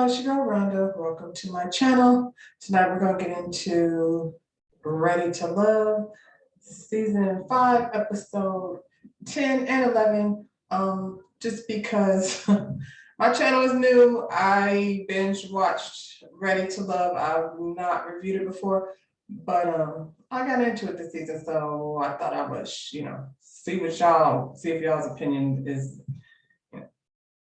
y'all, it's your girl Rhonda. Welcome to my channel. Tonight we're going to get into Ready to Love, Season 5, Episode 10 and 11. Just because my channel is new, I binge watched Ready to Love. I've not reviewed it before, but I got into it this season, so I thought I would, see if y'all's opinion is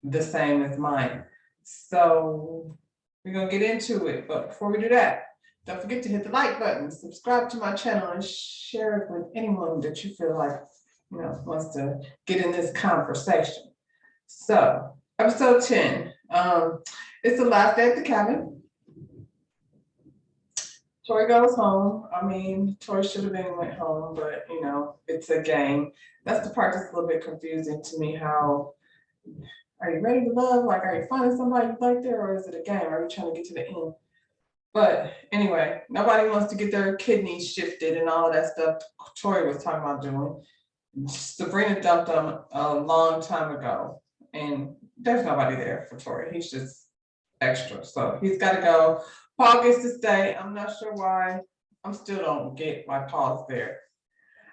the same as mine. So we're gonna get into it, but before we do that, don't forget to hit the like button, subscribe to my channel, and share it with anyone that you feel like wants to get in this conversation. So episode 10, it's the last day at the cabin. Tori goes home. I mean, Tori should have been went home, but it's a game. That's the part that's a little bit confusing to me. How are you ready to love? Like, are you finding somebody you like there, or is it a game? Are you trying to get to the end? But anyway, nobody wants to get their kidneys shifted and all of that stuff Tori was talking about doing. Sabrina dumped them a long time ago, and there's nobody there for Tori. He's just extra, so he's got to go. Paul gets to stay. I'm not sure why. I still don't get why Paul's there.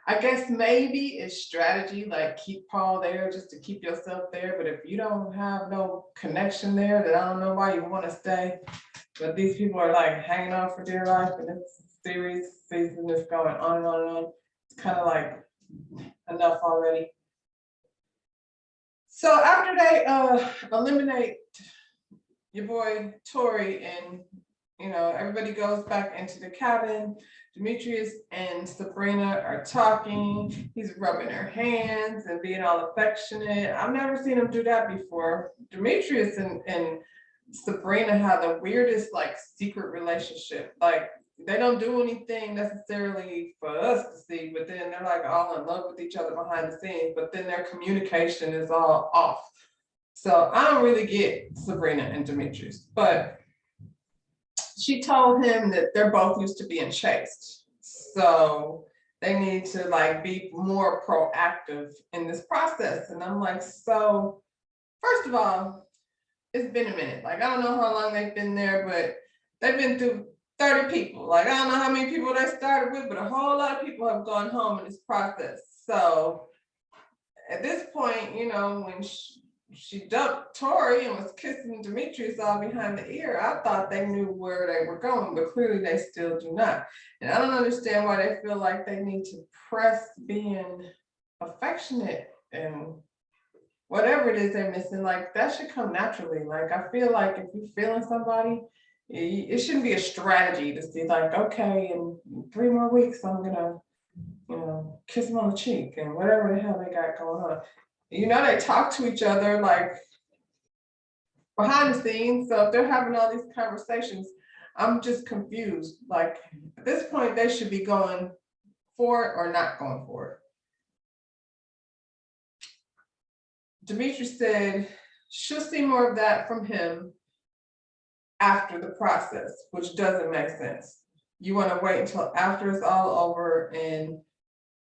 I guess maybe it's strategy, like keep Paul there just to keep yourself there. But if you don't have no connection there, then I don't know why you want to stay. But these people are like hanging on for dear life, and this season is going on and on and on. It's kind of like enough already. So after they eliminate your boy Tori, and everybody goes back into the cabin, Demetrius and Sabrina are talking. He's rubbing her hands and being all affectionate. I've never seen him do that before. Demetrius and Sabrina have the weirdest secret relationship. Like, they don't do anything necessarily for us to see, but then they're like all in love with each other behind the scenes, but then their communication is all off. So I don't really get Sabrina and Demetrius, but she told him that they're both used to being chased. So they need to be more proactive in this process. And I'm like, so first of all, it's been a minute. I don't know how long they've been there, but they've been through 30 people. I don't know how many people they started with, but a whole lot of people have gone home in this process. So at this point, when she dumped Tori and was kissing Demetrius all behind the ear, I thought they knew where they were going, but clearly they still do not. And I don't understand why they feel like they need to press being affectionate and whatever it is they're missing. That should come naturally. I feel like if you're feeling somebody, it shouldn't be a strategy to see okay, in 3 more weeks I'm gonna kiss them on the cheek and whatever the hell they got going on. They talk to each other behind the scenes. So if they're having all these conversations, I'm just confused. At this point, they should be going for it or not going for it. Demetrius said she'll see more of that from him after the process, which doesn't make sense. You want to wait until after it's all over, and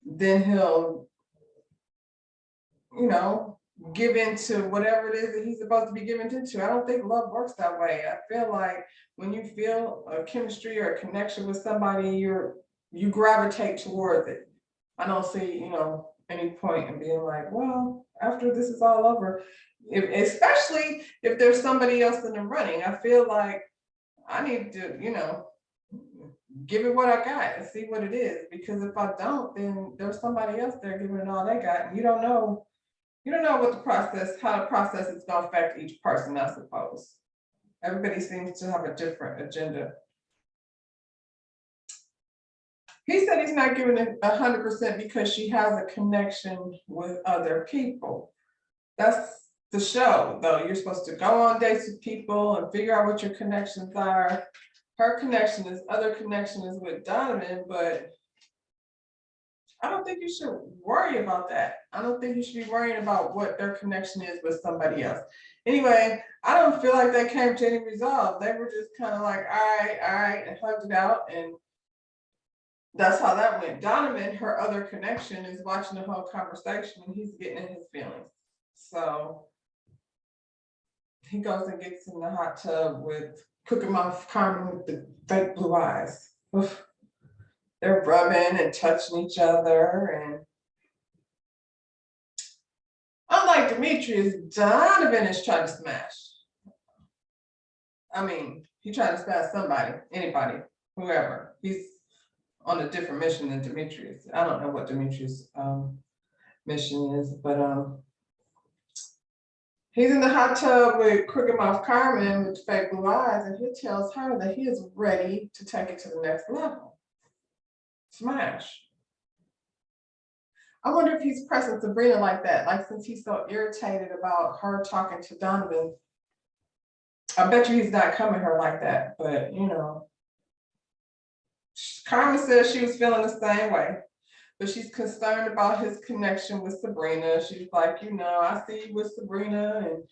then he'll give into whatever it is that he's supposed to be given into. I don't think love works that way. I feel like when you feel a chemistry or a connection with somebody, you gravitate towards it. I don't see, any point in being like, well, after this is all over, especially if there's somebody else in the running. I feel like I need to, give it what I got and see what it is. Because if I don't, then there's somebody else there giving it all they got, and you don't know what how the process is going to affect each person, I suppose. Everybody seems to have a different agenda. He said he's not giving it 100% because she has a connection with other people. That's the show, though. You're supposed to go on dates with people and figure out what your connections are. Her other connection is with Donovan, but I don't think you should worry about that. I don't think you should be worrying about what their connection is with somebody else. Anyway, I don't feel like they came to any resolve. They were just kind of like, all right, and hugged it out. And that's how that went. Donovan, her other connection, is watching the whole conversation, and he's getting in his feelings. So he goes and gets in the hot tub with Cookie Mouth Carmen with the fake blue eyes. Oof. They're rubbing and touching each other. And unlike Demetrius, Donovan is trying to smash. I mean, he tried to smash somebody, anybody, whoever. He's on a different mission than Demetrius. I don't know what Demetrius' mission is, but he's in the hot tub with Crooked Mouth Carmen with fake blue eyes, and he tells her that he is ready to take it to the next level. Smash. I wonder if he's pressing Sabrina like that, like since he's so irritated about her talking to Donovan. I bet you he's not coming her like that, but you know. Carmen says she was feeling the same way, but she's concerned about his connection with Sabrina. She's like, you know, I see you with Sabrina and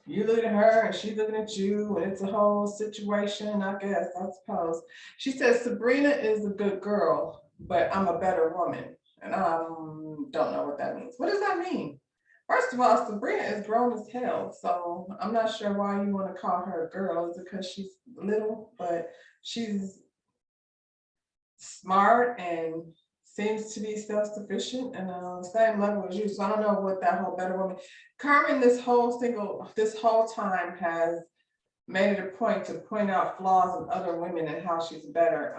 you look at her and she's looking at you and it's a whole situation, I guess, I suppose. She says, Sabrina is a good girl, but I'm a better woman. And I don't know what that means. What does that mean? First of all, Sabrina is grown as hell, so I'm not sure why you want to call her a girl. Is it because she's little? But she's smart and seems to be self-sufficient and on the same level as you. So I don't know what that whole better woman. Carmen, this whole time has made it a point to point out flaws in other women and how she's better.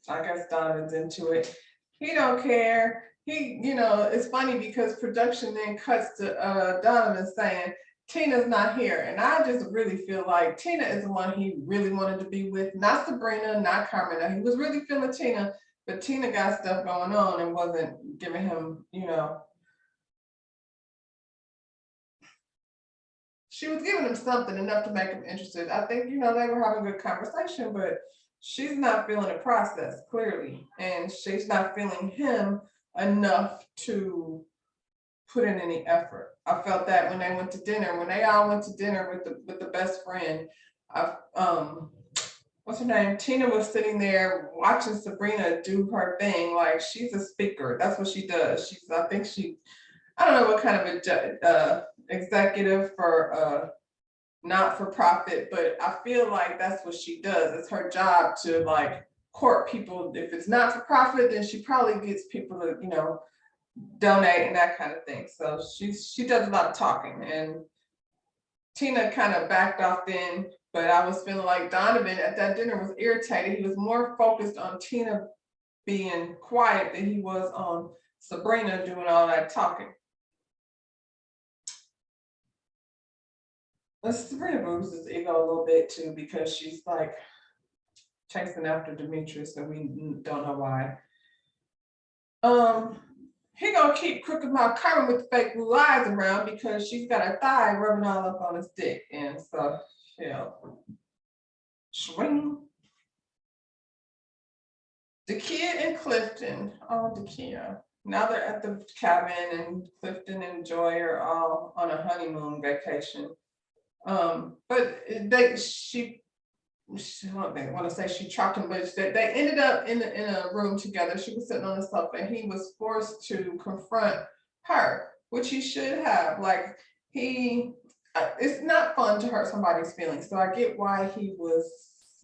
I guess Donovan's into it. He don't care. He, you know, it's funny because production then cuts to Donovan saying, Tina's not here. And I just really feel like Tina is the one he really wanted to be with, not Sabrina, not Carmen. Now, he was really feeling Tina, but Tina got stuff going on and wasn't giving him, you know, she was giving him something enough to make him interested. I think, you know, they were having a good conversation, but she's not feeling the process clearly. And she's not feeling him enough to put in any effort. I felt that when they went to dinner, when they all went to dinner with the best friend, what's her name? Tina was sitting there watching Sabrina do her thing. Like she's a speaker. That's what she does. I don't know what kind of a executive for not for profit, but I feel like that's what she does. It's her job to like court people. If it's not for profit, then she probably gets people to, you know, donate and that kind of thing. So she does a lot of talking, and Tina kind of backed off then, but I was feeling like Donovan at that dinner was irritated. He was more focused on Tina being quiet than he was on Sabrina doing all that talking. Sabrina moves his ego a little bit too because she's like chasing after Demetrius and we don't know why. He gonna keep Crooked Mouth Carmen with the fake blue eyes around because she's got her thigh rubbing all up on his dick. And so, yeah. Swing. The kid and Clifton. Oh, the kid. Now they're at the cabin and Clifton and Joy are all on a honeymoon vacation. But I want to say she chopped him, but they ended up in a room together. She was sitting on the sofa and he was forced to confront her, which he should have. Like it's not fun to hurt somebody's feelings. So I get why he was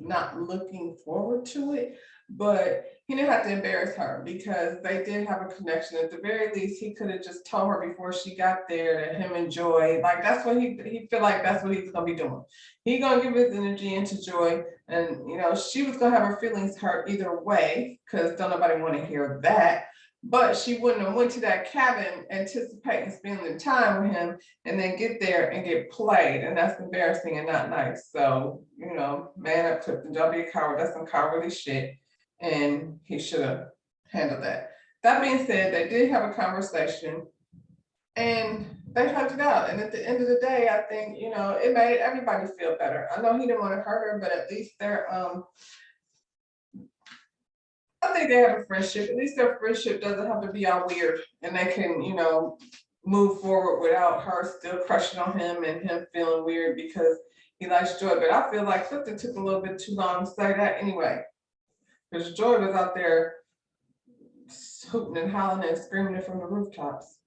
not looking forward to it, but he didn't have to embarrass her because they did have a connection. At the very least, he could have just told her before she got there that him and Joy, like that's what he feel like that's what he's gonna be doing. He gonna give his energy into Joy, and you know she was gonna have her feelings hurt either way because don't nobody want to hear that. But she wouldn't have went to that cabin anticipating spending time with him and then get there and get played, and that's embarrassing and not nice. So you know, man up, Clifton, don't be a coward. That's some cowardly shit. And he should have handled that. That being said, they did have a conversation and they hugged it out. And at the end of the day, I think, you know, it made everybody feel better. I know he didn't want to hurt her, but at least they're, I think they have a friendship. At least their friendship doesn't have to be all weird and they can, you know, move forward without her still crushing on him and him feeling weird because he likes Joy. But I feel like Clifton took a little bit too long to say that anyway. Because Joy was out there hooting and hollering and screaming it from the rooftops.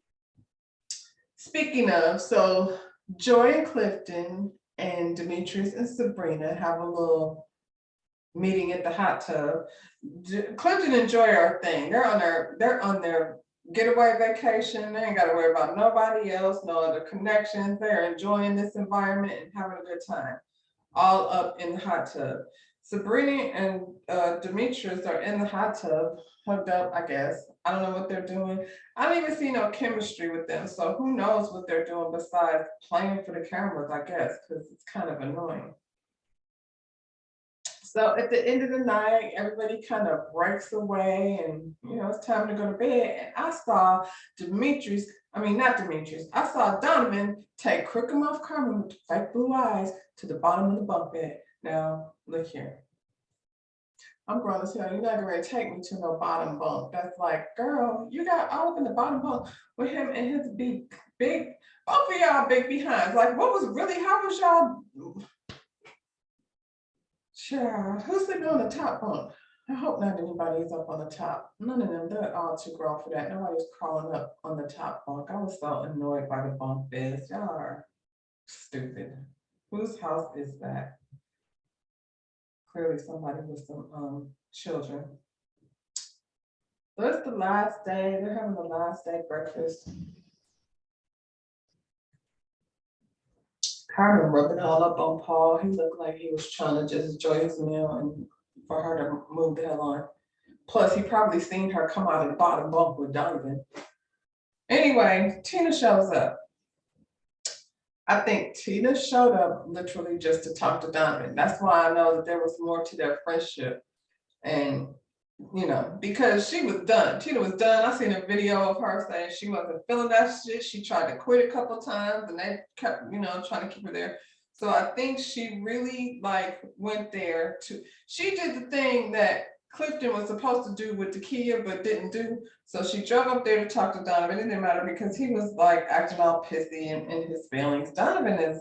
Speaking of, so Joy and Clifton and Demetrius and Sabrina have a little meeting at the hot tub. Clifton and Joy are a thing. They're on their getaway vacation. They ain't got to worry about nobody else, no other connections. They're enjoying this environment and having a good time, all up in the hot tub. Sabrina and Demetrius are in the hot tub, hooked up, I guess. I don't know what they're doing. I don't even see no chemistry with them. So who knows what they're doing besides playing for the cameras, I guess, because it's kind of annoying. So at the end of the night, everybody kind of breaks away and, it's time to go to bed. And I saw not Demetrius, I saw Donovan take Crooked Mouth Carmen with fake blue eyes to the bottom of the bunk bed. Now, look here. I'm grown as hell. You're not gonna take me to no bottom bunk. That's like, girl, you got all up in the bottom bunk with him and his big, both of y'all big behinds. Like, how was y'all? Sure, who's sleeping on the top bunk? I hope not anybody is up on the top. None of them, they're all too grown for that. Nobody's crawling up on the top bunk. I was so annoyed by the bunk beds. Y'all are stupid. Whose house is that? Clearly somebody with some children. So it's the last day. They're having the last day breakfast. Carmen rubbing all up on Paul. He looked like he was trying to just enjoy his meal and for her to move the hell on. Plus, he probably seen her come out of the bottom bunk with Donovan. Anyway, Tina shows up. I think Tina showed up literally just to talk to Donovan. That's why I know that there was more to their friendship. And, because she was done. Tina was done. I seen a video of her saying she wasn't feeling that shit. She tried to quit a couple times and they kept, trying to keep her there. So I think she really went there she did the thing that Clifton was supposed to do with Takia, but didn't do. So she drove up there to talk to Donovan. It didn't matter because he was acting all pissy and in his feelings. Donovan is,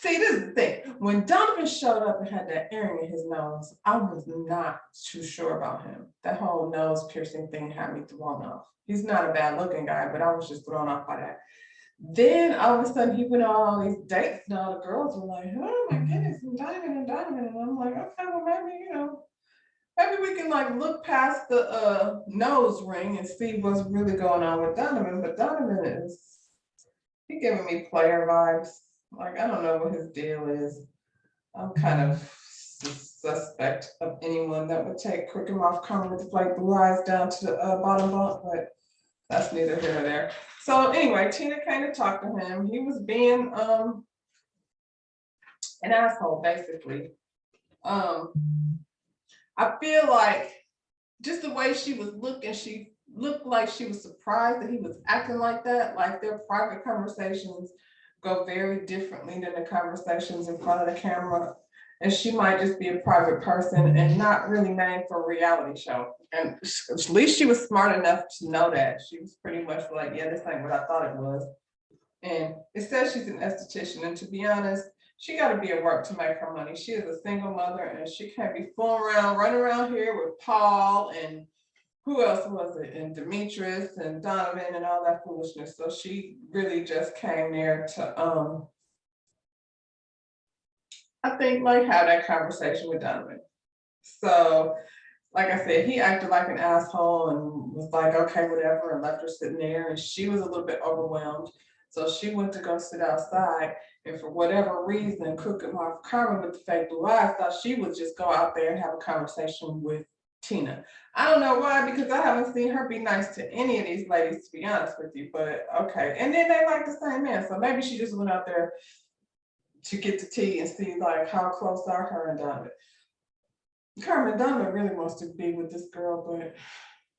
See, this is the thing. When Donovan showed up and had that earring in his nose, I was not too sure about him. That whole nose piercing thing had me thrown off. He's not a bad looking guy, but I was just thrown off by that. Then all of a sudden he went on all these dates and all the girls were like, oh my goodness, and Donovan. And I'm like, okay, well maybe we can look past the nose ring and see what's really going on with Donovan. But Donovan he giving me player vibes. I don't know what his deal is. I'm kind of suspect of anyone that would take Crooked Mouth Carmen with the fake blue eyes down to the bottom bunk, but that's neither here nor there. So anyway, Tina came to talk to him. He was being an asshole, basically. I feel like just the way she was looking, she looked like she was surprised that he was acting like that. Like their private conversations go very differently than the conversations in front of the camera. And she might just be a private person and not really made for a reality show. And at least she was smart enough to know that. She was pretty much like, yeah, this ain't what I thought it was. And it says she's an esthetician. And to be honest, she got to be at work to make her money. She is a single mother and she can't be fooling around, running around here with Paul and who else was it? And Demetrius and Donovan and all that foolishness. So she really just came there to, I think, have that conversation with Donovan. So, like I said, he acted like an asshole and was like, okay, whatever, and left her sitting there. And she was a little bit overwhelmed. So she went to go sit outside. And for whatever reason, Crooked Mouth Carmen with the fake blue eyes thought she would just go out there and have a conversation with Tina. I don't know why, because I haven't seen her be nice to any of these ladies, to be honest with you, but okay. And then they like the same man. So maybe she just went out there to get the tea and see how close are her and Donovan. Carmen Donovan really wants to be with this girl, but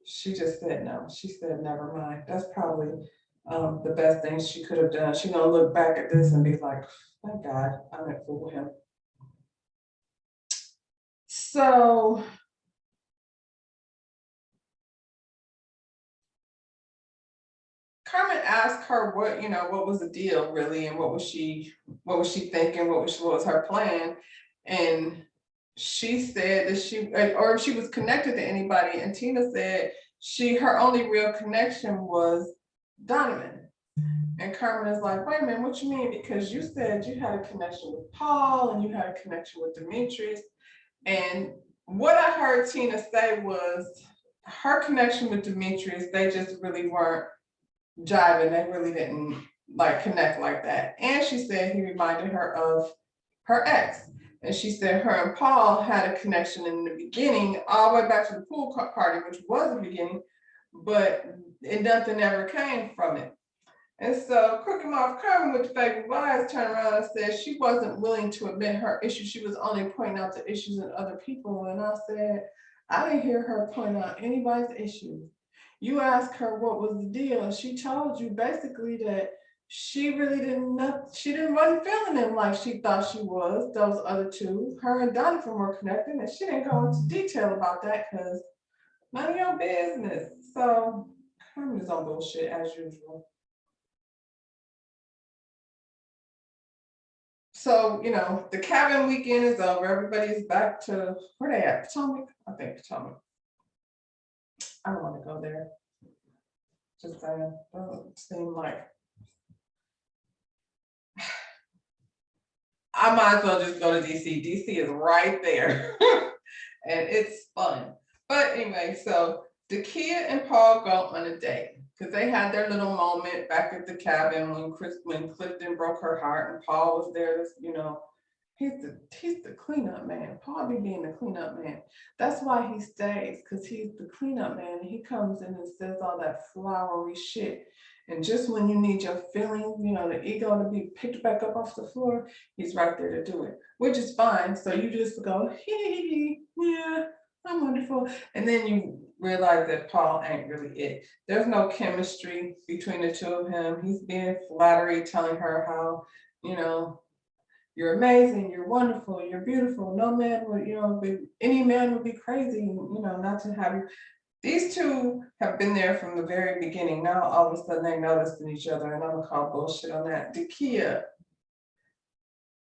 she just said no. She said, never mind. That's probably the best thing she could have done. She's gonna look back at this and be like, thank God I didn't fool him. So Carmen asked her what was the deal really, and what was she thinking, what was her plan, and she said that or if she was connected to anybody, and Tina said her only real connection was Donovan. And Carmen is like, wait a minute, what you mean? Because you said you had a connection with Paul and you had a connection with Demetrius. And what I heard Tina say was her connection with Demetrius, they just really weren't jiving. They really didn't like connect like that. And she said he reminded her of her ex. And she said her and Paul had a connection in the beginning, all the way back to the pool party, which was the beginning, but nothing ever came from it. And so Crooked Mouth Carmen with the favorite eyes turned around and said she wasn't willing to admit her issues. She was only pointing out the issues in other people. And I said, I didn't hear her point out anybody's issues. You asked her what was the deal, and she told you basically that she really wasn't feeling him like she thought she was, those other two. Her and Donovan were connected, and she didn't go into detail about that because none of your business. So Carmen is on bullshit as usual. So, you know, the cabin weekend is over. Everybody's back to, where they at? Potomac? I think Potomac. I don't want to go there. Just saying, doesn't seem like. I might as well just go to DC. DC is right there. And it's fun. But anyway, so Dakia and Paul go on a date because they had their little moment back at the cabin when Clifton broke her heart and Paul was there. You know, he's the cleanup man. Paul be being the cleanup man. That's why he stays, because he's the cleanup man. He comes in and says all that flowery shit. And just when you need your feelings, you know, the ego to be picked back up off the floor, he's right there to do it, which is fine. So you just go, hee, yeah, I'm wonderful. And then you realize that Paul ain't really it. There's no chemistry between the two of them. He's being flattery, telling her how, you know, you're amazing, you're wonderful, you're beautiful. No man would, you know, any man would be crazy, you know, not to have you. These two have been there from the very beginning. Now all of a sudden they noticed in each other, and I'm gonna call bullshit on that. Dakia,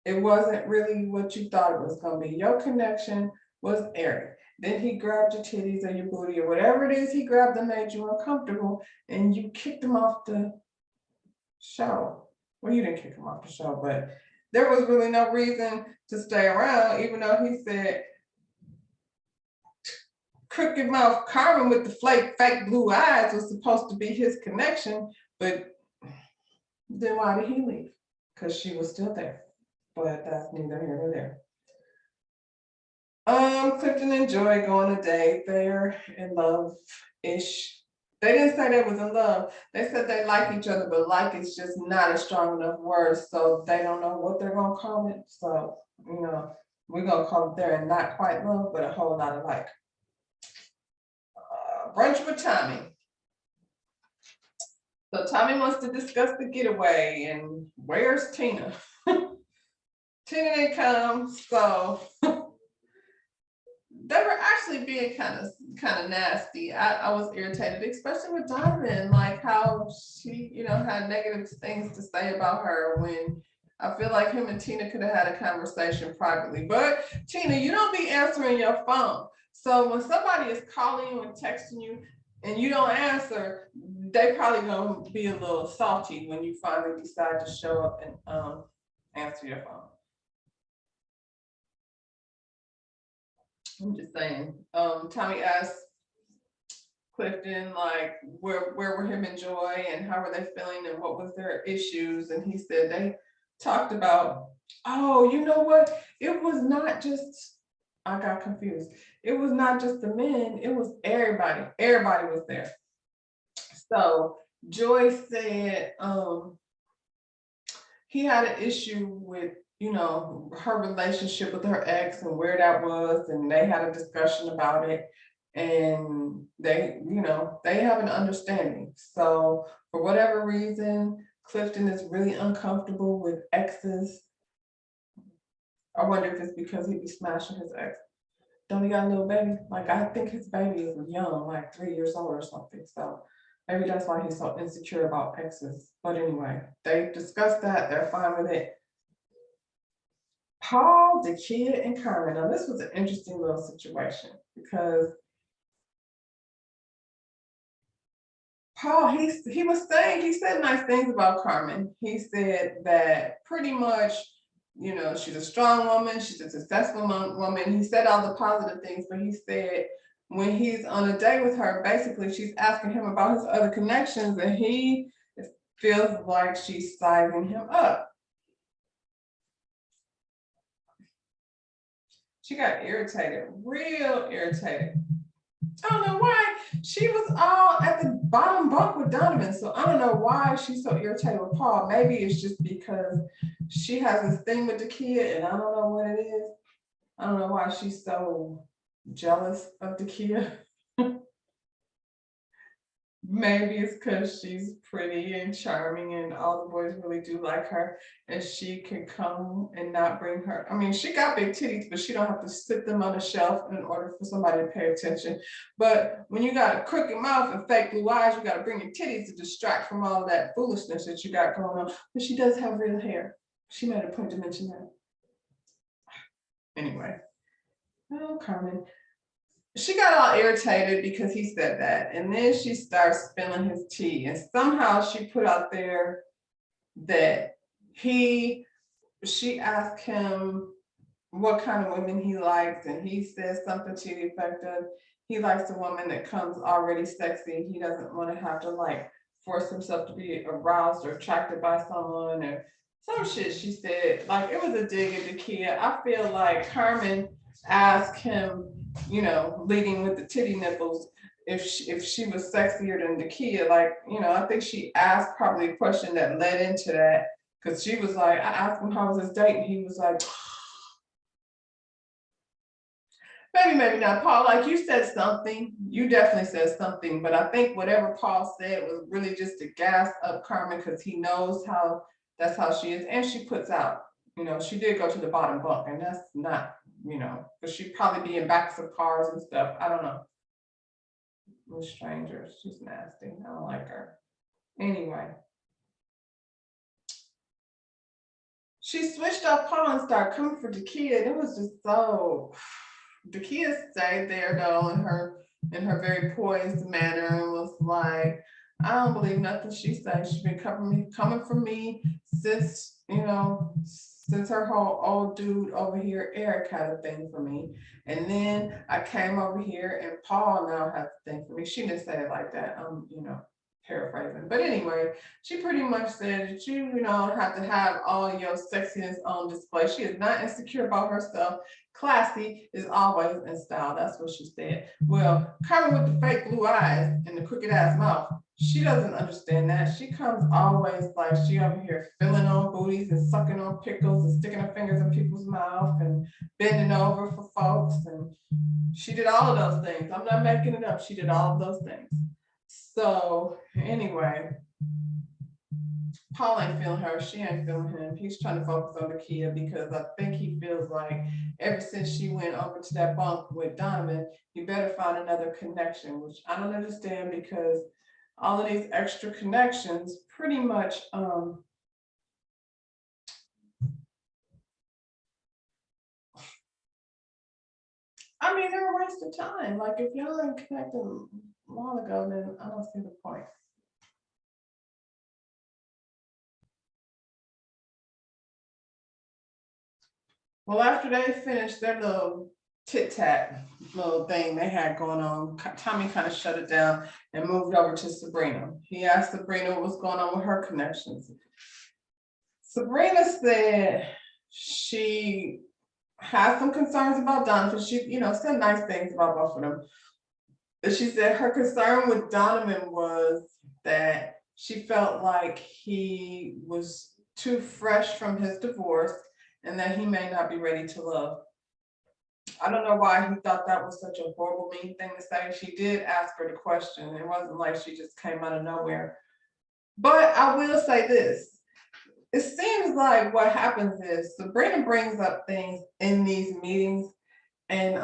it wasn't really what you thought it was gonna be. Your connection was Eric. Then he grabbed your titties or your booty or whatever it is he grabbed that made you uncomfortable, and you kicked him off the show. Well, you didn't kick him off the show, but there was really no reason to stay around, even though he said Crooked Mouth Carmen with the fake blue eyes was supposed to be his connection, but then why did he leave? Because she was still there. But that's neither here nor there. Clifton and Joy go on a date. They're in love-ish. They didn't say they was in love. They said they like each other, but like is just not a strong enough word, so they don't know what they're gonna call it. So, you know, we're gonna call it they're not quite love, but a whole lot of like. Brunch with Tommy. So Tommy wants to discuss the getaway, and where's Tina? Tina didn't come, so they were actually being kind of nasty. I was irritated, especially with Donovan, like how she, you know, had negative things to say about her when I feel like him and Tina could have had a conversation privately. But Tina, you don't be answering your phone. So when somebody is calling you and texting you and you don't answer, they probably gonna be a little salty when you finally decide to show up and answer your phone. I'm just saying. Tommy asked Clifton, like, where were him and Joy and how were they feeling and what was their issues? And he said they talked about, oh, you know what? It was not just, I got confused. It was not just the men, it was everybody. Everybody was there. So Joy said he had an issue with, you know, her relationship with her ex and where that was, and they had a discussion about it, and they, you know, they have an understanding. So for whatever reason, Clifton is really uncomfortable with exes. I wonder if it's because he be smashing his ex. Don't he got a little baby? Like, I think his baby is young, like 3 years old or something. So maybe that's why he's so insecure about exes. But anyway, they discussed that. They're fine with it. Paul, Dakia, and Carmen. Now, this was an interesting little situation because Paul, he said nice things about Carmen. He said that pretty much, she's a strong woman, she's a successful woman. He said all the positive things, but he said when he's on a date with her, basically she's asking him about his other connections, and he feels like she's sizing him up. She got irritated, real irritated. I don't know why. She was all at the bottom bunk with Donovan, so I don't know why she's so irritated with Paul. Maybe it's just because she has this thing with the kid, and I don't know what it is. I don't know why she's so jealous of the kid. Maybe it's because she's pretty and charming and all the boys really do like her, and she can come and not bring her. I mean, she got big titties, but she don't have to sit them on a shelf in order for somebody to pay attention. But when you got a crooked mouth and fake blue eyes, you got to bring your titties to distract from all of that foolishness that you got going on. But she does have real hair. She made a point to mention that. Anyway, oh, Carmen. She got all irritated because he said that, and then she starts spilling his tea, and somehow she put out there that she asked him what kind of women he likes, and he says something to the effect of he likes a woman that comes already sexy. He doesn't want to have to like force himself to be aroused or attracted by someone or some shit. She said, like, it was a dig at the kid. I feel like Carmen asked him, leading with the titty nipples, if she was sexier than the kid. Like, I think she asked probably a question that led into that, because she was like, I asked him how was his date, and he was like, maybe not, Paul. Like, you said something, you definitely said something, but I think whatever Paul said was really just to gas up Carmen, because he knows that's how she is, and she puts out. She did go to the bottom bunk, and that's not, but she'd probably be in backs of cars and stuff. I don't know. With strangers, she's nasty. I don't like her. Anyway, she switched up Paul and started coming for the kid. It was just so. The kid stayed there though in her very poised manner and was like, I don't believe nothing she says. She's been coming for me since, since her whole old dude over here, Eric, had a thing for me. And then I came over here and Paul now has a thing for me. She didn't say it like that. Paraphrasing. But anyway, she pretty much said that you have to have all your sexiness on display. She is not insecure about herself. Classy is always in style. That's what she said. Well, Carmen with the fake blue eyes and the crooked ass mouth, she doesn't understand that. She comes always like she over here filling on booties and sucking on pickles and sticking her fingers in people's mouth and bending over for folks. And she did all of those things. I'm not making it up. She did all of those things. So anyway, Paul ain't feeling her. She ain't feeling him. He's trying to focus on the kid because I think he feels like ever since she went over to that bunk with Donovan, he better find another connection, which I don't understand because all of these extra connections pretty much I mean, they're a waste of time. Like, if y'all ain't connected a while ago, then I don't see the point. Well, after they finished their little tit-tat little thing they had going on, Tommy kind of shut it down and moved over to Sabrina. He asked Sabrina what was going on with her connections. Sabrina said she has some concerns about Donovan. She, said nice things about both of them. But she said her concern with Donovan was that she felt like he was too fresh from his divorce and that he may not be ready to love. I don't know why he thought that was such a horrible, mean thing to say. She did ask her the question. It wasn't like she just came out of nowhere. But I will say this. It seems like what happens is Sabrina brings up things in these meetings and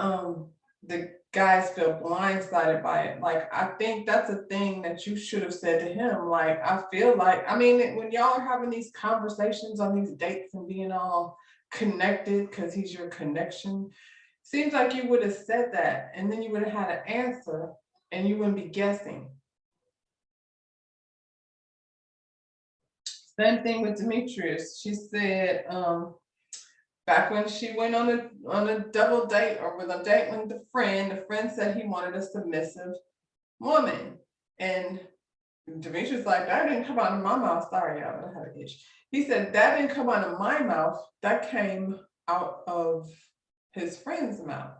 the guys feel blindsided by it. Like, I think that's a thing that you should have said to him. Like, I feel like, when y'all are having these conversations on these dates and being all connected because he's your connection, seems like you would have said that and then you would have had an answer and you wouldn't be guessing. Same thing with Demetrius. She said, back when she went on a double date or with a date with the friend said he wanted a submissive woman. And Demetrius like, that didn't come out of my mouth. Sorry, y'all, but I had an itch. He said, that didn't come out of my mouth. That came out of his friend's mouth.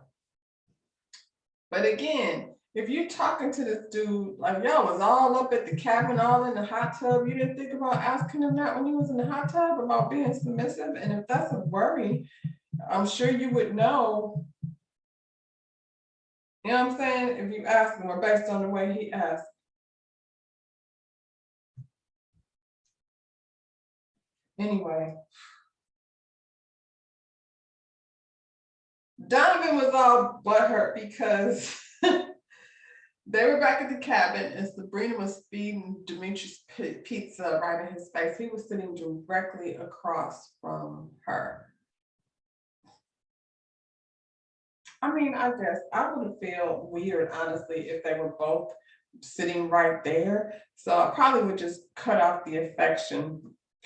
But again, if you're talking to this dude, like y'all was all up at the cabin, all in the hot tub, you didn't think about asking him that when he was in the hot tub about being submissive? And if that's a worry, I'm sure you would know. You know what I'm saying? If you ask him or based on the way he asked. Anyway. Donovan was all butthurt because they were back at the cabin and Sabrina was feeding Demetrius pizza right in his face. He was sitting directly across from her. I mean, I guess I would feel weird, honestly, if they were both sitting right there. So I probably would just cut off the affection,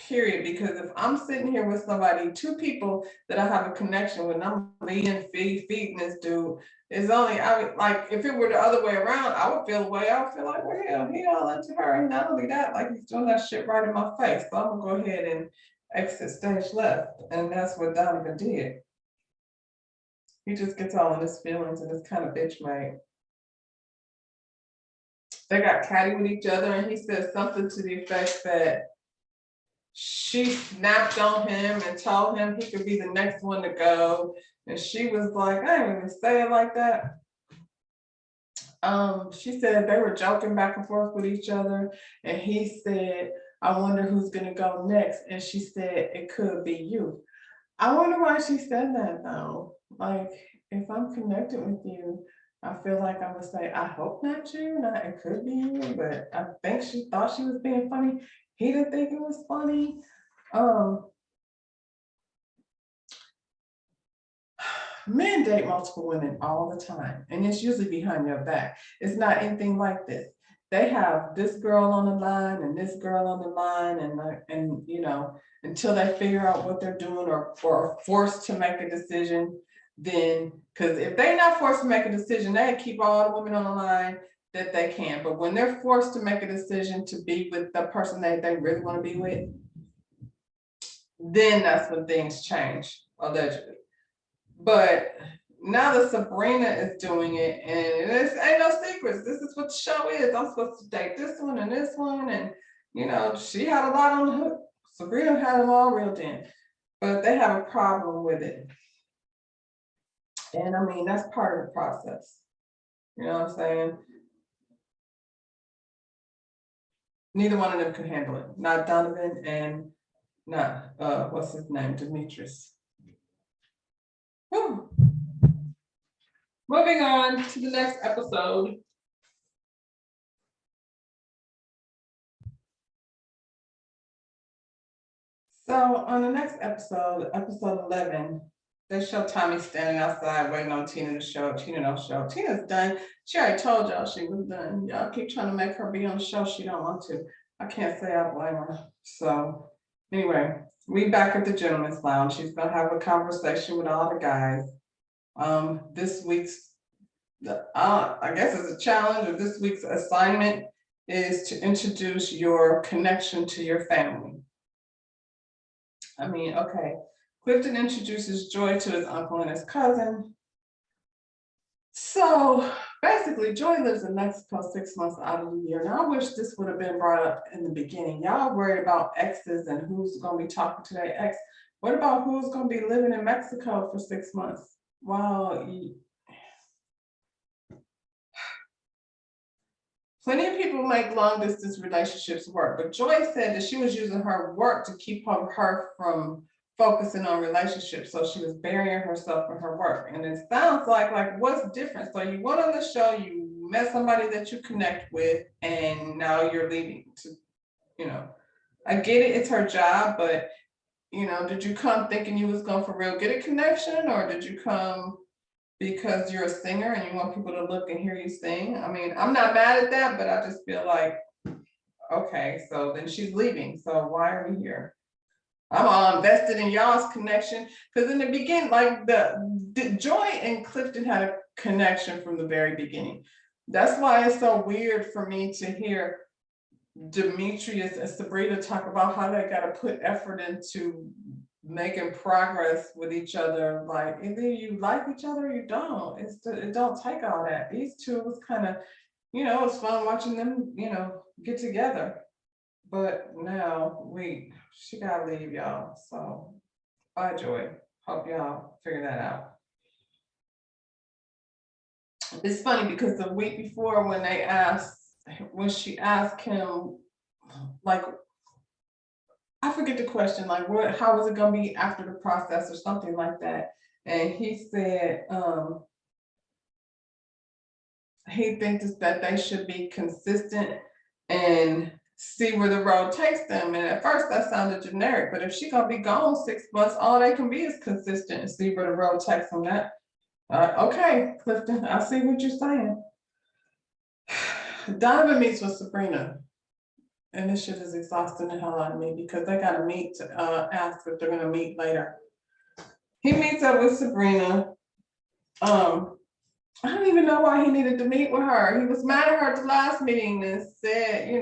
period. Because if I'm sitting here with somebody, two people that I have a connection with, and I'm feeding this dude, it's only, I would like, if it were the other way around, I would feel the way I would feel like, well, hell, he all into her. And not only that, like he's doing that shit right in my face. So I'm gonna go ahead and exit stage left. And that's what Donovan did. He just gets all in his feelings and is kind of bitch made. They got catty with each other, and he said something to the effect that she snapped on him and told him he could be the next one to go. And she was like, I didn't even say it like that. She said they were joking back and forth with each other, and he said, I wonder who's gonna go next. And she said, it could be you. I wonder why she said that though. Like, if I'm connected with you, I feel like I would say, I hope not you, not it could be you, but I think she thought she was being funny. He didn't think it was funny. Men date multiple women all the time, and it's usually behind your back. It's not anything like this. They have this girl on the line and this girl on the line, and you know, until they figure out what they're doing or are forced to make a decision, then, because if they're not forced to make a decision, they keep all the women on the line that they can. But when they're forced to make a decision to be with the person that they really want to be with, then that's when things change, allegedly. But now that Sabrina is doing it, and this ain't no secrets. This is what the show is. I'm supposed to date this one and this one, and you know, she had a lot on the hook. Sabrina had them all reeled in, but they have a problem with it. And I mean, that's part of the process. You know what I'm saying? Neither one of them could handle it. Not Donovan and not what's his name, Demetrius. Whew. Moving on to the next episode. So on the next episode, episode 11, they show Tommy standing outside waiting on Tina to show. Tina don't show. Tina's done. She already told y'all she was done. Y'all keep trying to make her be on the show. She don't want to. I can't say I blame her. So anyway, we back at the gentleman's lounge. She's gonna have a conversation with all the guys. This week's, I guess it's a challenge, or this week's assignment is to introduce your connection to your family. I mean, okay, Clifton introduces Joy to his uncle and his cousin. So basically, Joy lives in Mexico 6 months out of the year. Now, I wish this would have been brought up in the beginning. Y'all worried about exes and who's going to be talking to their ex. What about who's going to be living in Mexico for 6 months? Well, plenty of people make long distance relationships work, but Joy said that she was using her work to keep her from focusing on relationships. So she was burying herself in her work. And it sounds like what's different? So you went on the show, you met somebody that you connect with, and now you're leaving to, you know, I get it, it's her job, but you know, did you come thinking you was going for real get a connection, or did you come because you're a singer and you want people to look and hear you sing? I mean, I'm not mad at that, but I just feel like, okay, so then she's leaving, so why are we here? I'm all invested in y'all's connection, because in the beginning, like the Joy and Clifton had a connection from the very beginning. That's why it's so weird for me to hear Demetrius and Sabrina talk about how they got to put effort into making progress with each other. Like either you like each other or you don't. It don't take all that. These two was kind of, it was fun watching them, get together. But now she gotta leave y'all. So bye, Joy. Hope y'all figure that out. It's funny because the week before when she asked him, like, I forget the question, like how is it gonna be after the process or something like that. And he said, he thinks that they should be consistent and see where the road takes them. And at first that sounded generic, but if she gonna be gone 6 months, all they can be is consistent and see where the road takes them. Okay, Clifton, I see what you're saying. Donovan meets with Sabrina, and this shit is exhausting the hell out of me because they gotta meet to ask if they're gonna meet later. He meets up with Sabrina. I don't even know why he needed to meet with her. He was mad at her at the last meeting and said,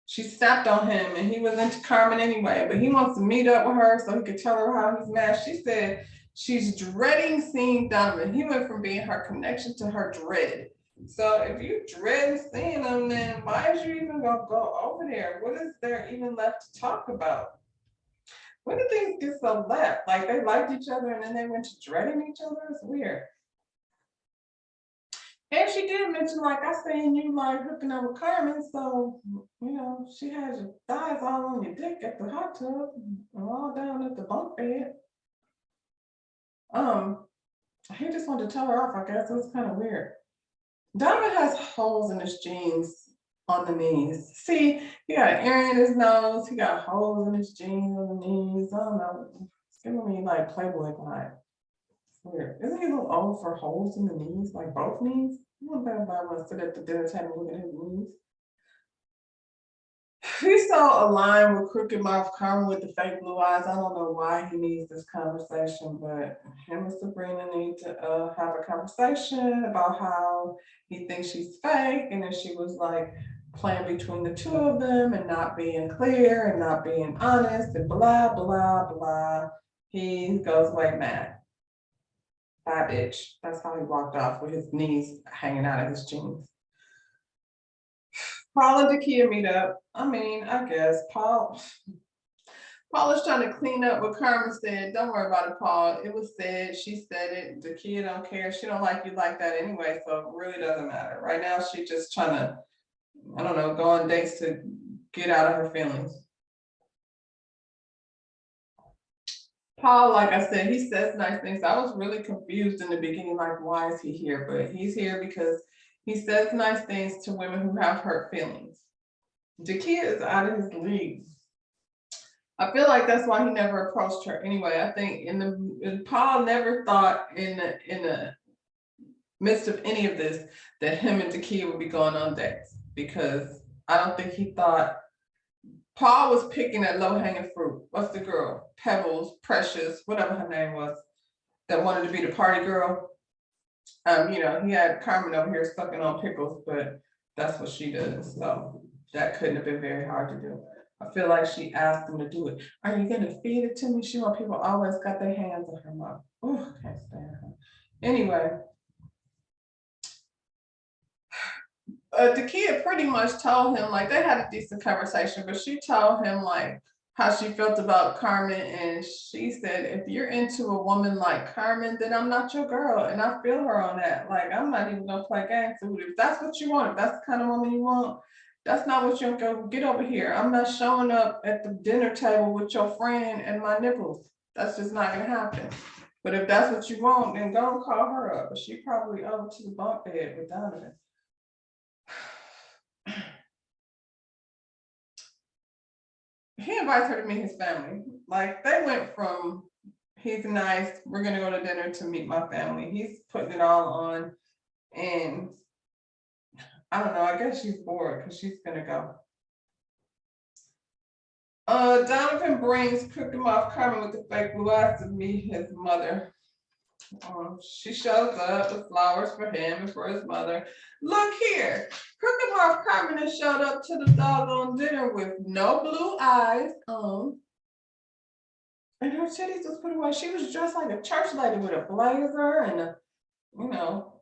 she stepped on him and he was into Carmen anyway, but he wants to meet up with her so he could tell her how he's mad. She said she's dreading seeing Donovan. He went from being her connection to her dread. So if you dread seeing him, then why is you even gonna go over there? What is there even left to talk about? When did things get so left? Like they liked each other and then they went to dreading each other? It's weird. And she did mention, like, I seen you like hooking up with Carmen, so she had your thighs all on your dick at the hot tub and all down at the bunk bed. He just wanted to tell her off, I guess. It was kind of weird. Donovan has holes in his jeans on the knees. See, he got an earring in his nose, he got holes in his jeans on the knees. I don't know. It's giving me like Playboy vibe. Weird. Isn't he a little old for holes in the knees, like both knees? I don't know if I want to sit at the dinner table and look at his knees. He's so aligned with Crooked Mouth Carmen with the fake blue eyes. I don't know why he needs this conversation, but him and Sabrina need to have a conversation about how he thinks she's fake, and then she was like playing between the two of them and not being clear and not being honest and blah, blah, blah. He goes away mad. Bad bitch. That's how he walked off with his knees hanging out of his jeans. Paul and Dakia meet up. I guess Paul is trying to clean up what Carmen said. Don't worry about it, Paul. It was said, she said it. Dakia don't care. She don't like you like that anyway, so it really doesn't matter. Right now, she's just trying to, I don't know, go on dates to get out of her feelings. Paul, like I said, he says nice things. I was really confused in the beginning, like, why is he here? But he's here because he says nice things to women who have hurt feelings. Dakia is out of his league. I feel like that's why he never approached her anyway. I think Paul never thought in the midst of any of this that him and Dakia would be going on dates, because I don't think he thought Paul was picking at low-hanging fruit. What's the girl? Pebbles, Precious, whatever her name was, that wanted to be the party girl. He had Carmen over here sucking on pickles, but that's what she does. So that couldn't have been very hard to do. I feel like she asked him to do it. Are you gonna feed it to me? She want people always got their hands on her mouth. Oh, can't stand her. Anyway. Dakia pretty much told him, like, they had a decent conversation, but she told him like how she felt about Carmen, and she said, if you're into a woman like Carmen, then I'm not your girl. And I feel her on that. Like, I'm not even gonna play games with it. If that's what you want, if that's the kind of woman you want, that's not what you're gonna get over here. I'm not showing up at the dinner table with your friend and my nipples. That's just not gonna happen. But if that's what you want, then go and call her up. But she probably over to the bunk bed with Donovan. He invites her to meet his family. Like, they went from he's nice, we're gonna go to dinner, to meet my family. He's putting it all on, and I don't know, I guess she's bored because she's gonna go. Donovan brings Crooked Mouth Carmen with the fake blue eyes to meet his mother. She shows up with flowers for him and for his mother. Look here, Crooked Mouth Carmen has showed up to the doggone dinner with no blue eyes and her titties was put away. She was dressed like a church lady with a blazer and a, you know,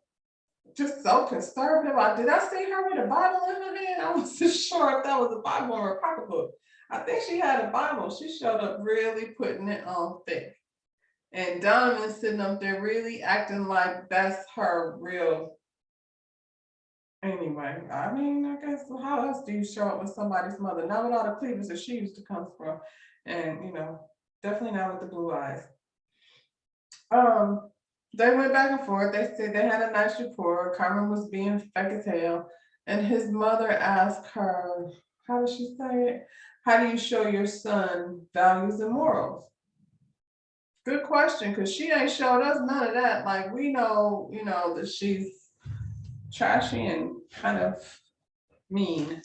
just so conservative. Did I see her with a Bible in her hand? I wasn't sure if that was a Bible or a pocketbook. I think she had a Bible. She showed up really putting it on thick. And Donovan's sitting up there really acting like that's her real. Anyway, I mean, I guess how else do you show up with somebody's mother? Not with all the cleavage that she used to come from. And, definitely not with the blue eyes. They went back and forth. They said they had a nice rapport. Carmen was being fake as hell. And his mother asked her, how did she say it? How do you show your son values and morals? Good question, because she ain't showed us none of that. Like, we know, that she's trashy and kind of mean.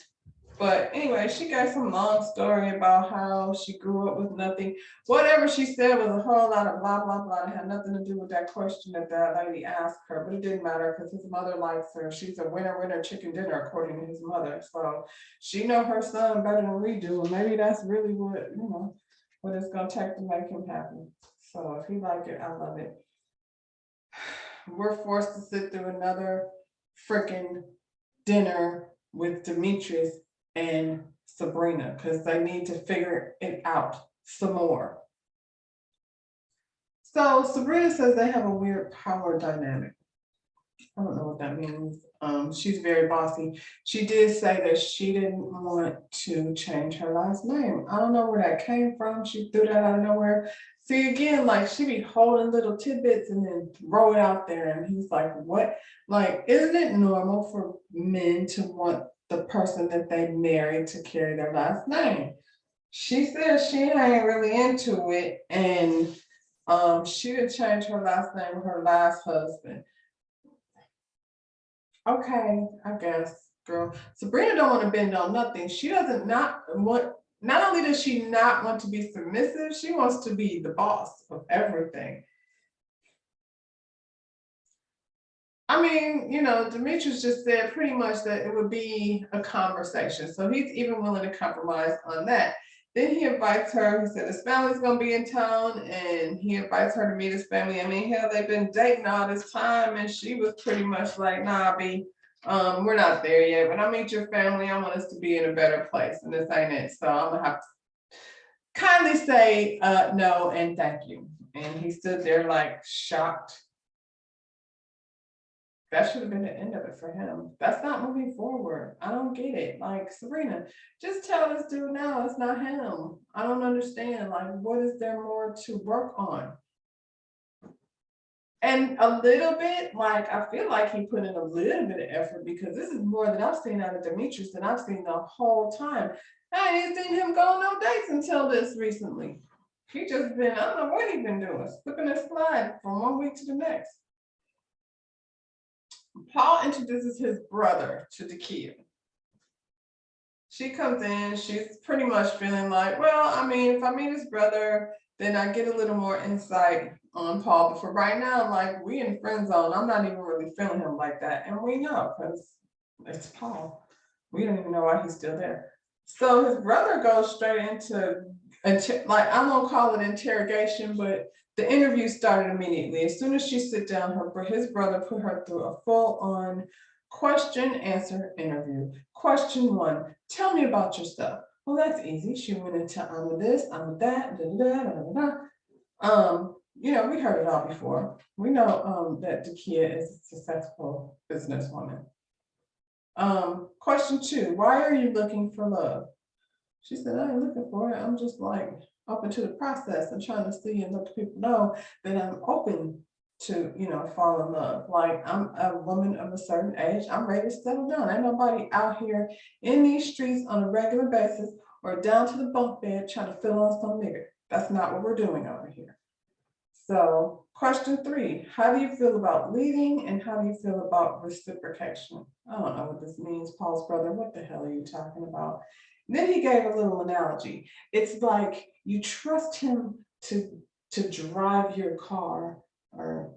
But anyway, she gave some long story about how she grew up with nothing. Whatever she said was a whole lot of blah, blah, blah. It had nothing to do with that question that lady asked her, but it didn't matter because his mother likes her. She's a winner chicken dinner, according to his mother. So she know her son better than we do. And maybe that's really what it's going to take to make him happy. So if he like it, I love it. We're forced to sit through another freaking dinner with Demetrius and Sabrina because they need to figure it out some more. So Sabrina says they have a weird power dynamic. I don't know what that means. She's very bossy. She did say that she didn't want to change her last name. I don't know where that came from. She threw that out of nowhere. See, again, like she be holding little tidbits and then throw it out there. And he's like, what? Like, isn't it normal for men to want the person that they married to carry their last name? She says she ain't really into it. And she did change her last name with her last husband. Okay, I guess, girl. Sabrina don't want to bend on nothing. She doesn't not want. Not only does she not want to be submissive, she wants to be the boss of everything. I mean, Demetrius just said pretty much that it would be a conversation. So he's even willing to compromise on that. Then he invites her. He said his family's going to be in town and he invites her to meet his family. I mean, hell, they've been dating all this time and she was pretty much like, nah, B, we're not there yet. When I meet your family, I want us to be in a better place and this ain't it. So I'm going to have to kindly say no and thank you. And he stood there like shocked. That should have been the end of it for him. That's not moving forward. I don't get it. Like, Sabrina, just tell this dude now it's not him. I don't understand. Like, what is there more to work on? And a little bit, like, I feel like he put in a little bit of effort because this is more than I've seen out of Demetrius than I've seen the whole time. I ain't seen him go on no dates until this recently. He just been, I don't know what he's been doing, slipping his slide from one week to the next. Paul introduces his brother to Dakia. She comes in, she's pretty much feeling like, well, I mean, if I meet his brother, then I get a little more insight on Paul. But for right now, like, we in friend zone, I'm not even really feeling him like that. And we know, because it's Paul. We don't even know why he's still there. So his brother goes straight into, like, I won't call it interrogation, but the interview started immediately. As soon as she sit down, his brother put her through a full-on question-answer interview. Question 1, tell me about yourself. Well, that's easy. She went into I'm this, I'm that, we heard it all before. We know that Dakia is a successful businesswoman. Question 2, why are you looking for love? She said, I ain't looking for it. I'm just like open to the process and trying to see and let people know that I'm open to, fall in love. Like, I'm a woman of a certain age. I'm ready to settle down. Ain't nobody out here in these streets on a regular basis or down to the bunk bed trying to fill on some nigga. That's not what we're doing over here. So question 3, how do you feel about leading and how do you feel about reciprocation? I don't know what this means, Paul's brother. What the hell are you talking about? Then he gave a little analogy. It's like you trust him to drive your car, or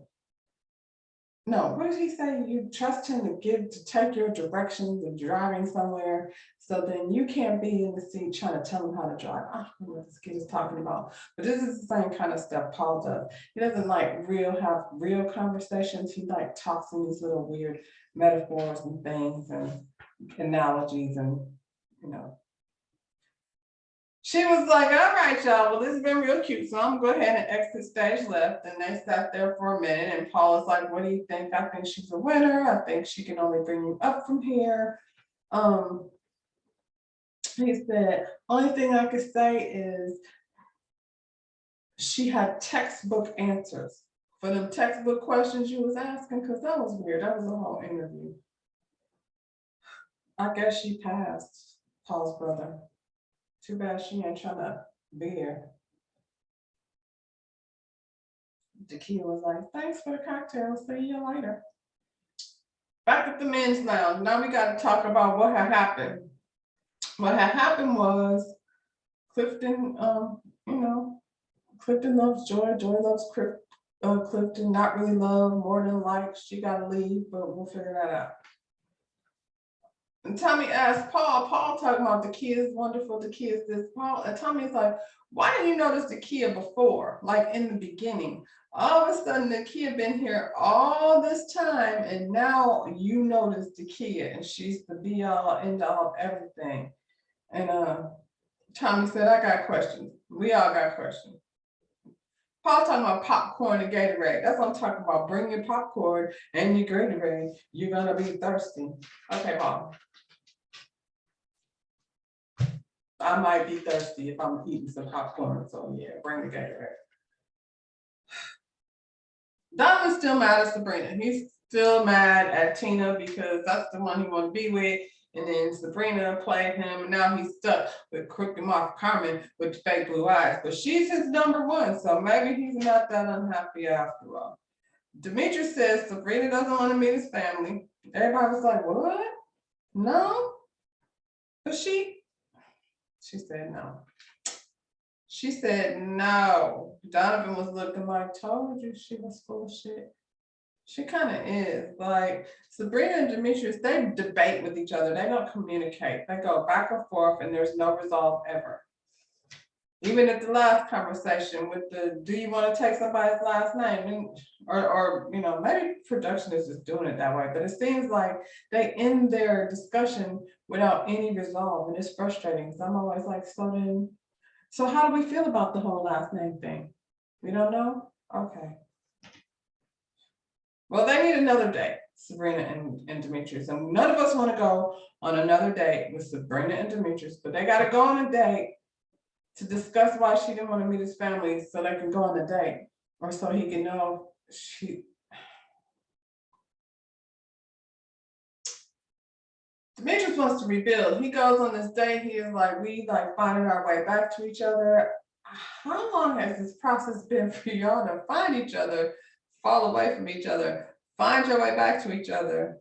no, what did he say? You trust him to take your directions of driving somewhere, so then you can't be in the seat trying to tell him how to drive. I don't know what this kid is talking about, but this is the same kind of stuff Paul does. He doesn't like have real conversations. He like talks in these little weird metaphors and things and analogies, and you know. She was like, all right, y'all, well, this has been real cute, so I'm gonna go ahead and exit stage left. And they sat there for a minute, and Paul was like, what do you think? I think she's a winner. I think she can only bring you up from here. He said, only thing I could say is she had textbook answers for them textbook questions you was asking, because that was weird. That was a whole interview. I guess she passed, Paul's brother. Too bad she ain't trying to be here. Tequila was like, thanks for the cocktail. See you later. Back at the men's lounge. Now we got to talk about what had happened. What had happened was Clifton, Clifton loves Joy. Joy loves Clifton. Not really love, more than like. She got to leave, but we'll figure that out. And Tommy asked Paul talking about the kids, wonderful, the kids, this. Tommy's like, why didn't you notice the kid before, like in the beginning? All of a sudden, the kid been here all this time, and now you notice the kid, and she's the be all, end all of everything. And Tommy said, I got questions. We all got questions. Paul talking about popcorn and Gatorade. That's what I'm talking about. Bring your popcorn and your Gatorade. You're gonna be thirsty. Okay, Paul. I might be thirsty if I'm eating some popcorn. So yeah, bring the Gatorade. Donovan's still mad at Sabrina. He's still mad at Tina because that's the one he want to be with. And then Sabrina played him, and now he's stuck with crooked Mark Carmen with fake blue eyes. But she's his number one, so maybe he's not that unhappy after all. Demetrius says Sabrina doesn't want to meet his family. Everybody was like, what? No? But she said no. She said no. Donovan was looking like, told you she was full of shit. She kind of is. Like, Sabrina and Demetrius, they debate with each other. They don't communicate. They go back and forth, and there's no resolve ever. Even at the last conversation with the, do you want to take somebody's last name? And, or maybe production is just doing it that way, but it seems like they end their discussion without any resolve, and it's frustrating because I'm always like, so how do we feel about the whole last name thing? We don't know? Okay. Well, they need another date, Sabrina and Demetrius, and none of us want to go on another date with Sabrina and Demetrius, but they got to go on a date to discuss why she didn't want to meet his family so they can go on a date, or so he can know Demetrius wants to rebuild. He goes on this date. He is like, we like finding our way back to each other. How long has this process been for y'all to find each other, fall away from each other, find your way back to each other?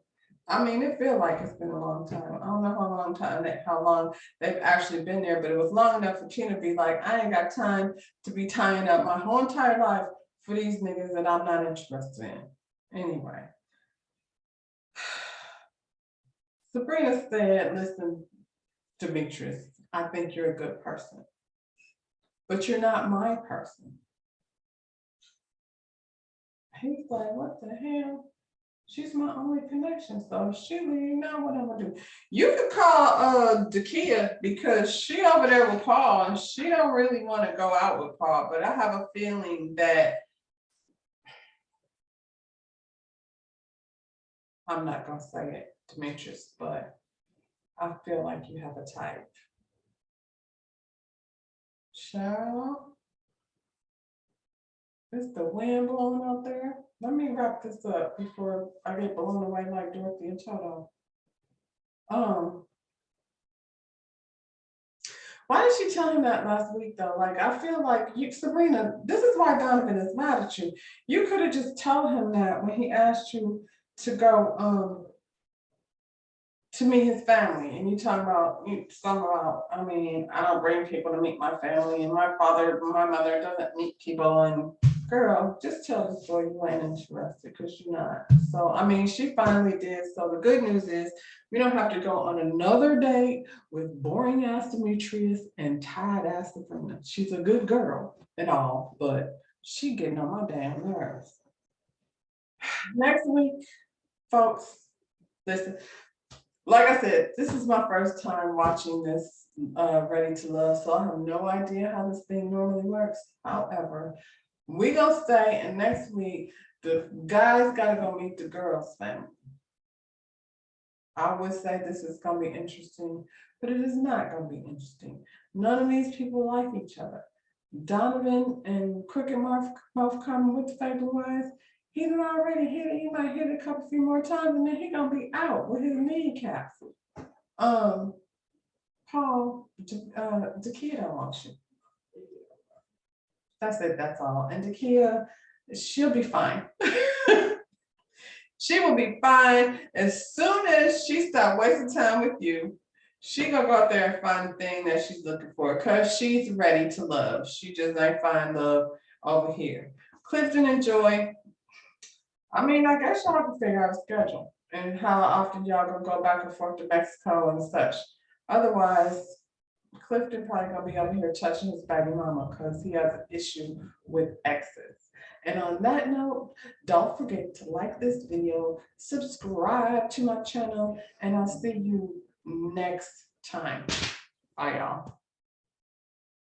I mean, it feels like it's been a long time. I don't know how long they've actually been there, but it was long enough for Tina to be like, I ain't got time to be tying up my whole entire life for these niggas that I'm not interested in. Anyway. Sabrina said, listen, Demetrius, I think you're a good person, but you're not my person. He's like, what the hell? She's my only connection, so if she leave, now what I'm gonna do? You could call Dakia, because she over there with Paul, and she don't really want to go out with Paul, but I have a feeling that I'm not gonna say it, Demetrius, but I feel like you have a type. Cheryl, is the wind blowing out there? Let me wrap this up before I get blown away like Dorothy and Toto. Why did she tell him that last week though? Like, I feel like Sabrina, this is why Donovan is mad at you. You could have just told him that when he asked you to go to meet his family. And you talk about, I mean, I don't bring people to meet my family, and my mother doesn't meet people. And girl, just tell this boy you ain't interested because you're not. So, I mean, she finally did. So the good news is we don't have to go on another date with boring ass Demetrius and tired ass Sabrina. She's a good girl and all, but she getting on my damn nerves. Next week, folks, listen, like I said, this is my first time watching this Ready to Love, so I have no idea how this thing normally works. However, we gonna stay, and next week the guys gotta go meet the girls' family. I would say this is gonna be interesting, but it is not gonna be interesting. None of these people like each other. Donovan and Crooked Mouth both coming with the fake blue eyes. He's already hit it. He might hit it a couple few more times, and then he gonna be out with his kneecaps. Paul, Dakia don't want you. That's it. That's all. And Dakia, she'll be fine. She will be fine as soon as she stop wasting time with you. She gonna go out there and find the thing that she's looking for because she's ready to love. She just ain't find love over here. Clifton and Joy. I mean, I guess y'all have to figure out a schedule and how often y'all gonna go back and forth to Mexico and such. Otherwise, Clifton probably gonna be over here touching his baby mama because he has an issue with exes. And on that note, don't forget to like this video, subscribe to my channel, and I'll see you next time. Bye, y'all.